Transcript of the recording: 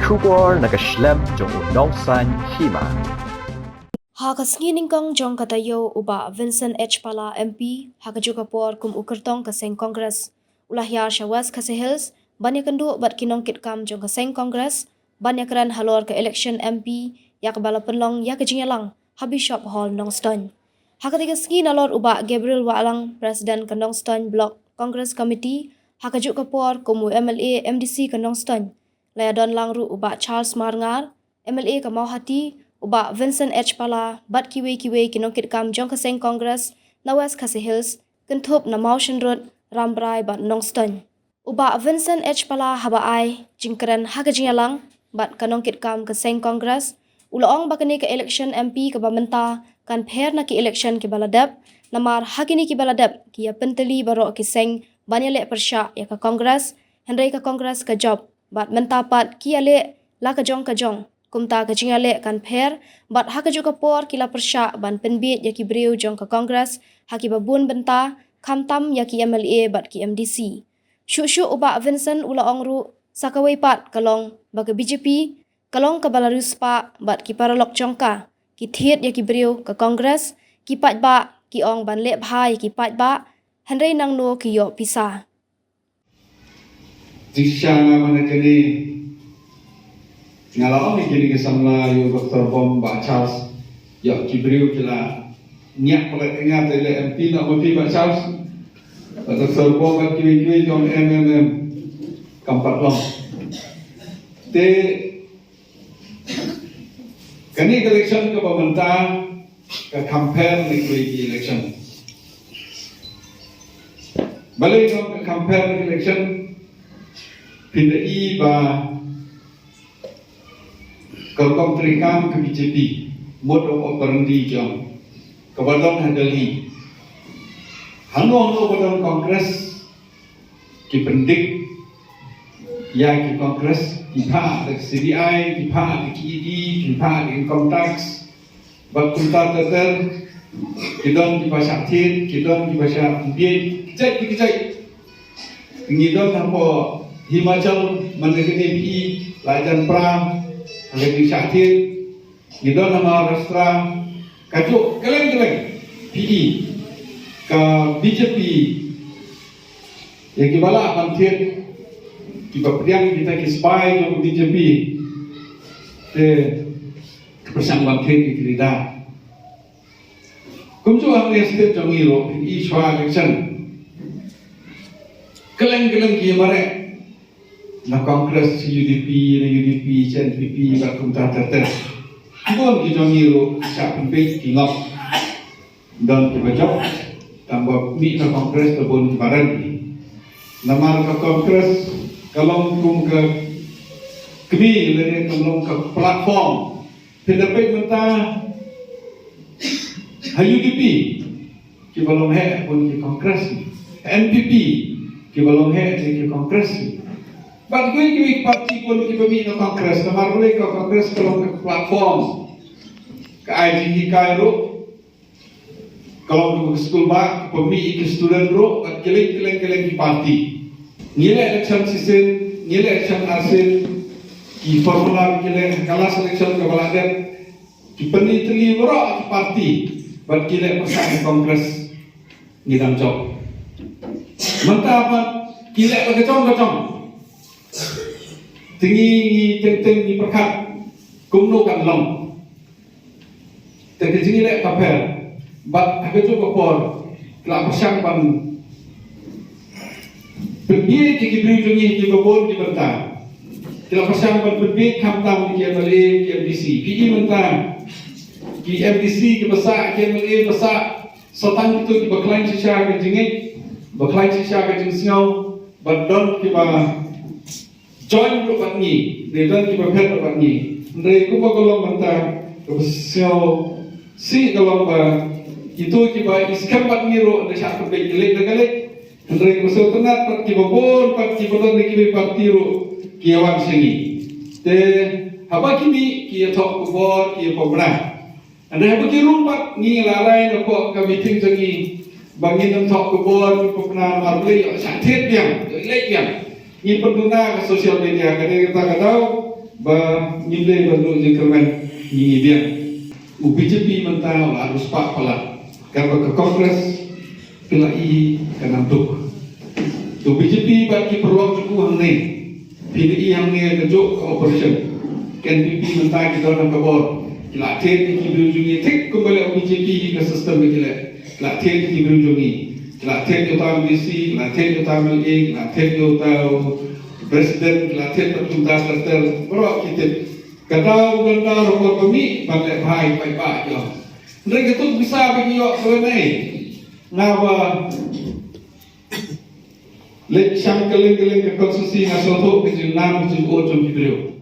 Shubor nakaslem jong udongsan hima. Hakasngi ningkong jong katayo uba Vincent H. Pala MP hakajukapor kum ukertong kaseng Kongres ulahya syawas kasehils banyak kendu bat kinongkit kam jong kaseng Kongres banyak keran halor ke election MP yak bala penlong yak kejinyalang Habishop Hall Nongstone. Hakatiga ski nalor uba Gabriel Walang Presiden ke Nongstone Block Congress Committee hakajukapor kum MLA MDC ke Nongstone layadon langru uba Charles Marngar MLA ke Mauhati uba Vincent H. Pala bat kiwe kinongkit kam jong kaseng Kongres na West Khasi Hills kentup na Mountain Road Rambrai bat Nongstone. Uba Vincent H. Pala haba ai jingkeren hakajinyalang bat kanongkit kam kaseng Kongres ulaong bakani ke election MP ke bamenta kan pher na ki election ke baladap namar hakini ki baladap ki ya penteli baro kiseng banyale persya ya ke Kongres hendai ke Kongres ke job bat mentapat ki ale la kajong kumta kajingale kan pher bat hakaju kapor kila persya ban penbit yaki briu jong ke Kongres haki babun benta kamtam yaki MLA bat ki MDC. Syuk uba Vincent ula ongru sakawai pat kalong baga BJP kalong ke Belarus pa bat ki paralok jongka ki thiet yaki briu ke Kongres ki pat ba ki ong ban lep hai ki pat ba henry nang no ki yo pisah. Jisya mana kini ngalau ni kini kesamla yo Dr. Bom Mbak Charles yo kibriu kila niat pelat ingat ele MP nak mapi Mbak Charles Dr. Bom kat kiwi jom kampat long te kani election ke pemerintah ke campaign ni kiwi election balik ke campaign election PDI ba kalau terikan ke BJP mode of operandi jom kebadan handali hano kebadan Kongres ki pendik ya ki Kongres ki pa ke CDI ki pa ke ED ki pa ke income tax bak kunta teter ki don ki bahasa Tin ki don ki bahasa Indian kijai ngidon hampo Himachal mendekati BI Lajan Pram Lagi Syakir Gidon nama Rastra Kajuk keleng PE ke BJP yang kibala mantir kibapdiang kita kispai ke BJP ke kepersang mantir ke kirida kumcu ang estate jangiro PE shwa election keleng kibare na Kongres UDP na UDP CNPP bakum terter pun kita ngiro sak pempek kingap dan kibajak tambah mi na Kongres tebun baran nama ke Kongres kalau kum ke kemi lene kalau ke platform terdapat menta UDP kibalong he pun ke Kongres NPP kibalong he ke Kongres But we parti pun kita bina Kongres, namar boleh ke Kongres kalau ke platform, ke IGT Cairo, kalau ke sekolah bak, pemi ke student ro, keleng di parti. Nilai election season, nilai election hasil, ki formula keleng kalah selection ke baladan, ki peniteli ro ke parti, but keleng persaingan Kongres ni dalam job. Mentah apa? Keleng kecong. Tinggi teng di perkat kumno kan long tapi sini lek kapel bat aku tu kopor kelak pasang pan pergi di beri jungi di bobon di bentang kelak pasang pan pergi kamtam di MLA di MDC PE mentang di MDC di besar di MLA besar setang itu di baklain sisa ke jingit baklain sisa ke jingsau badon di join rupat ni, dan kita berkat rupat ni. Dari kupa kalau mentah, kebersio si kalau itu kita iskampat ni ro, ada syak terbaik jelek. Dari kebersio tenat, pat kita bon, pat kita don kita parti ro, kiawan sini. Te, apa kini kita tok kubor, kita pemerah. Ada apa kita rumpat ni larai nak kami ting sini, bangin nam tok kubor, pemerah marbeli, sakit yang, jelek yang. Ini pengguna ke sosial media, kadang kita tahu ba nyimle ba no jengkermen nyingi dia BJP mentang harus pak pala kalau ke kongres kena kanam duk to BJP bagi peruang cukup hang ni PDI hang ni kejuk operation NPP mentang kita orang kabor kila ten ki berujungi tek kembali BJP ke sistem kila kila ten ki berujungi kila ten utama DC kila ten utama LA kila ten utama presiden kila ten pertuntas latar berok kita kadang ganda rokok kami balik bahai baik-baik je. Mereka tu bisa bagi awak sebenarnya. Ngawa lek syam keleng-keleng ke konstitusi nasional ke jurnal ke jurnal